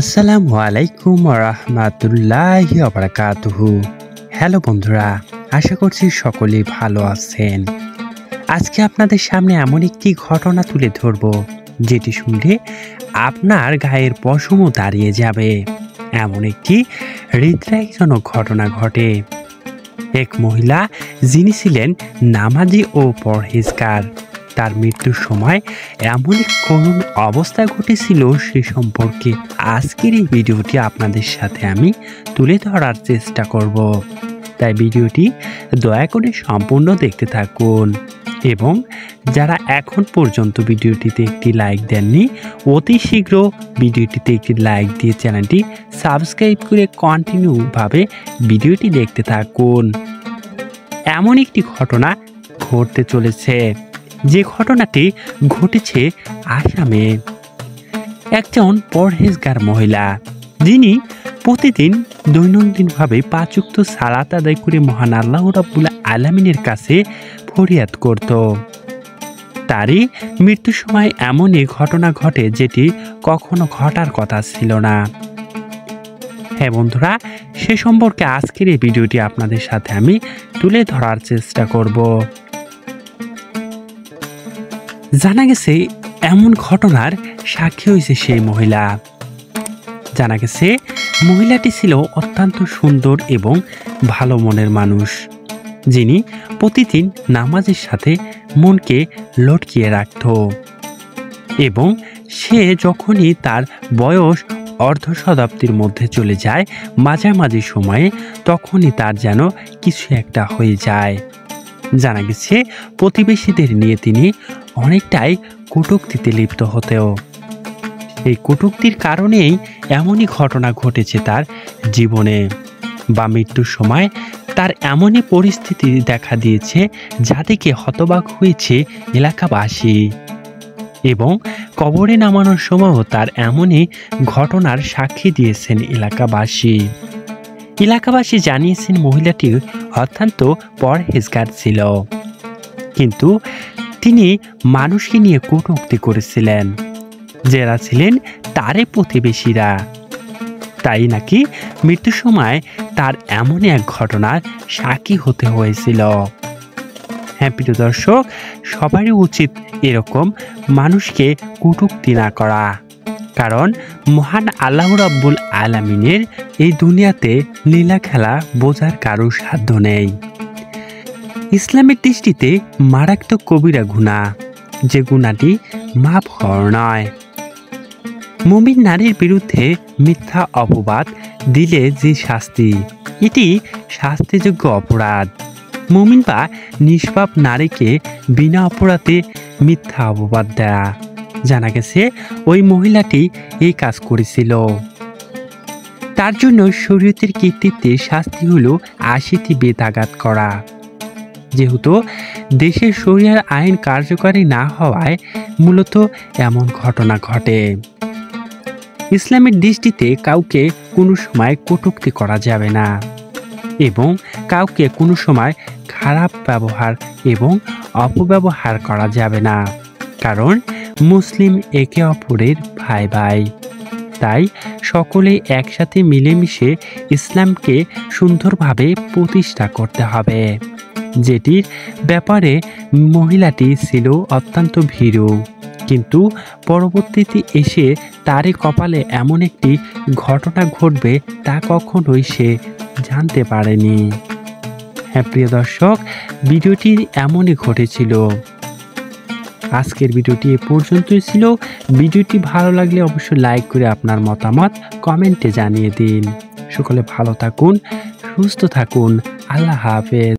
আসসালামু আলাইকুম রাহমাতুল্লাহি ওয়া বারাকাতুহু। হ্যালো বন্ধুরা, আশা করছি সকলেই ভালো আছেন। আজকে আপনাদের সামনে এমন একটি ঘটনা তুলে ধরব যেটি শুনলে আপনার গায়ের পশমও দাঁড়িয়ে যাবে। এমন একটি হৃদয়জনক ঘটনা ঘটে। এক মহিলা যিনি ছিলেন নামাজি ও পরহেজগার, তার মৃত্যুর সময় এমন এক করুণ অবস্থা ঘটেছিল সে সম্পর্কে আজকের এই ভিডিওটি আপনাদের সাথে আমি তুলে ধরার চেষ্টা করব। তাই ভিডিওটি দয়া করে সম্পূর্ণ দেখতে থাকুন এবং যারা এখন পর্যন্ত ভিডিওটিতে একটি লাইক দেননি অতি শীঘ্র ভিডিওটিতে একটি লাইক দিয়ে চ্যানেলটি সাবস্ক্রাইব করে কন্টিনিউভাবে ভিডিওটি দেখতে থাকুন। এমন একটি ঘটনা ঘটতে চলেছে, যে ঘটনাটি ঘটেছে আসামে। একজন পরহেজগার মহিলা যিনি প্রতিদিন দৈনন্দিনভাবে ৫ ওয়াক্ত সালাত আদায় করে মহান আল্লাহ রাব্বুল আলামিনের কাছে ফরিয়াদ করত। তারই মৃত্যুর সময় এমনই ঘটনা ঘটে যেটি কখনো ঘটার কথা ছিল না। হ্যাঁ বন্ধুরা, সে সম্পর্কে আজকের এই ভিডিওটি আপনাদের সাথে আমি তুলে ধরার চেষ্টা করব। জানা গেছে এমন ঘটনার সাক্ষী হয়েছে সেই মহিলা। জানা গেছে মহিলাটি ছিল অত্যন্ত সুন্দর এবং ভালো মনের মানুষ, যিনি প্রতিদিন নামাজের সাথে মনকে লটকিয়ে রাখত এবং সে যখনই তার বয়স অর্ধ শতাব্দীর মধ্যে চলে যায় মাঝামাঝি সময়ে, তখনই তার যেন কিছু একটা হয়ে যায়। জানা গেছে প্রতিবেশীদের নিয়ে তিনি অনেকটাই কটূক্তিতে লিপ্ত হতেও। এই কটূক্তির কারণেই এমনই ঘটনা ঘটেছে তার জীবনে, বা মৃত্যুর সময় তার এমনই পরিস্থিতি দেখা দিয়েছে যা দেখে হতবাক হয়েছে এলাকাবাসী, এবং কবরে নামানোর সময়ও তার এমনই ঘটনার সাক্ষী দিয়েছেন এলাকাবাসী। এলাকাবাসী জানিয়েছেন মহিলাটি অত্যন্ত পরহেজগার ছিল, কিন্তু তিনি মানুষকে নিয়ে কটূক্তি করেছিলেন, যারা ছিলেন তারই প্রতিবেশীরা। তাই নাকি মৃত্যুর সময় তার এমনই এক ঘটনার সাক্ষী হতে হয়েছিল। হ্যাঁ প্রিয় দর্শক, সবারই উচিত এরকম মানুষকে কটূক্তি না করা, কারণ মহান আল্লাহ রাব্বুল আলামিনের এই দুনিয়াতে লীলা খেলা বোঝার কারো সাধ্য নেই। ইসলামের দৃষ্টিতে মারাত্মক কবিরা গুনাহ, যে গুনাহটি মাফ হওয়ার নয়। মুমিন নারীর বিরুদ্ধে মিথ্যা অপবাদ দিলে যে শাস্তি, এটি শাস্তিযোগ্য অপরাধ। মুমিন বা নিষ্পাপ নারীকে বিনা অপরাধে মিথ্যা অপবাদ দেয়া। জানা গেছে ওই মহিলাটি এই কাজ করেছিল। তার জন্য শরীয়তের কর্তৃত্বে শাস্তি হলো ৮০টি বেদাঘাত করা। যেহেতু দেশের শরিয়ার আইন কার্যকরী না হওয়ায় মূলত এমন ঘটনা ঘটে। ইসলামের দৃষ্টিতে কাউকে কোনো সময় কটূক্তি করা যাবে না এবং কাউকে কোনো সময় খারাপ ব্যবহার এবং অপব্যবহার করা যাবে না, কারণ মুসলিম একে অপরের ভাই ভাই। তাই সকলেই একসাথে মিলেমিশে ইসলামকে সুন্দরভাবে প্রতিষ্ঠা করতে হবে, যেটির ব্যাপারে মহিলাটি ছিল অত্যন্ত ভীরু, কিন্তু পরবর্তীতে এসে তারই কপালে এমন একটি ঘটনা ঘটবে তা কখনোই সে জানতে পারেনি। হ্যাঁ প্রিয় দর্শক, ভিডিওটি এমনই ঘটেছিল। আজকের ভিডিওটি এ পর্যন্তই ছিল। ভিডিওটি ভালো লাগলে অবশ্যই লাইক করে আপনার মতামত কমেন্টে জানিয়ে দিন। সকলে ভালো থাকুন, সুস্থ থাকুন। আল্লাহ হাফেজ।